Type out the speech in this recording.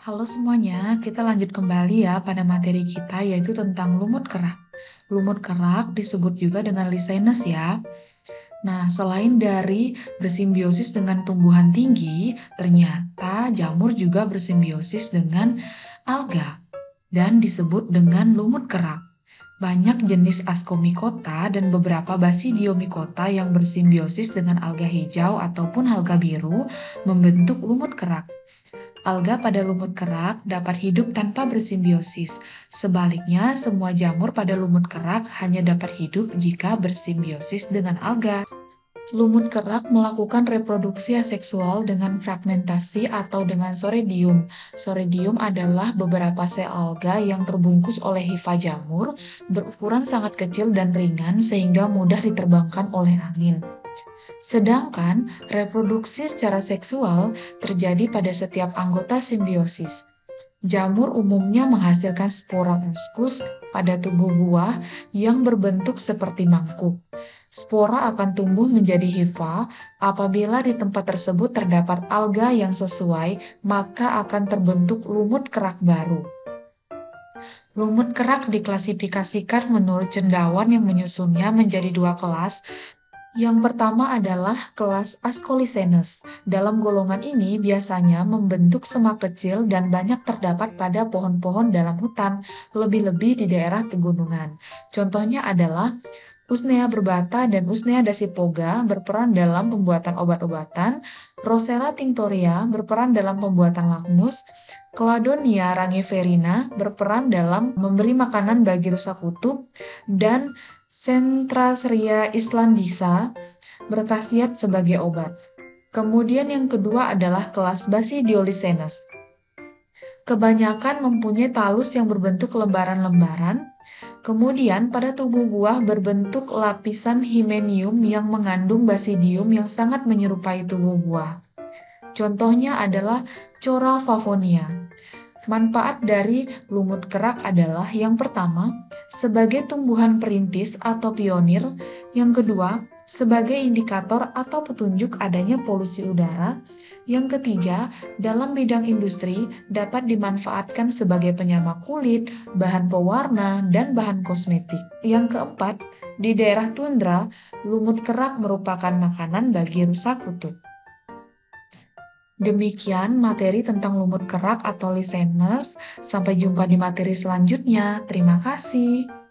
Halo semuanya, kita lanjut kembali ya pada materi kita yaitu tentang lumut kerak. Lumut kerak disebut juga dengan lichenes ya. Nah, selain dari bersimbiosis dengan tumbuhan tinggi, ternyata jamur juga bersimbiosis dengan alga dan disebut dengan lumut kerak. Banyak jenis Ascomycota dan beberapa Basidiomycota yang bersimbiosis dengan alga hijau ataupun alga biru membentuk lumut kerak. Alga pada lumut kerak dapat hidup tanpa bersimbiosis. Sebaliknya, semua jamur pada lumut kerak hanya dapat hidup jika bersimbiosis dengan alga. Lumut kerak melakukan reproduksi aseksual dengan fragmentasi atau dengan soredium. Soredium adalah beberapa sel alga yang terbungkus oleh hifa jamur, berukuran sangat kecil dan ringan sehingga mudah diterbangkan oleh angin. Sedangkan reproduksi secara seksual terjadi pada setiap anggota simbiosis. Jamur umumnya menghasilkan spora askus pada tubuh buah yang berbentuk seperti mangkuk. Spora akan tumbuh menjadi hifa. Apabila di tempat tersebut terdapat alga yang sesuai, maka akan terbentuk lumut kerak baru. Lumut kerak diklasifikasikan menurut cendawan yang menyusunnya menjadi dua kelas. Yang pertama adalah kelas Ascolicenes. Dalam golongan ini biasanya membentuk semak kecil dan banyak terdapat pada pohon-pohon dalam hutan, lebih-lebih di daerah pegunungan. Contohnya adalah Usnea berbata dan Usnea dasypoga berperan dalam pembuatan obat-obatan, Rosella tinctoria berperan dalam pembuatan lakmus, Cladonia rangiferina berperan dalam memberi makanan bagi rusa kutub, dan Centraceae islandisa berkhasiat sebagai obat. Kemudian yang kedua adalah kelas Basidiolicenes. Kebanyakan mempunyai talus yang berbentuk lembaran-lembaran. Kemudian pada tubuh buah berbentuk lapisan himenium yang mengandung basidium yang sangat menyerupai tubuh buah. Contohnya adalah Cora favonia. Manfaat dari lumut kerak adalah yang pertama, sebagai tumbuhan perintis atau pionir, yang kedua, sebagai indikator atau petunjuk adanya polusi udara, yang ketiga, dalam bidang industri dapat dimanfaatkan sebagai penyamak kulit, bahan pewarna, dan bahan kosmetik. Yang keempat, di daerah tundra, lumut kerak merupakan makanan bagi rusa kutub. Demikian materi tentang lumut kerak atau lichenes. Sampai jumpa di materi selanjutnya. Terima kasih.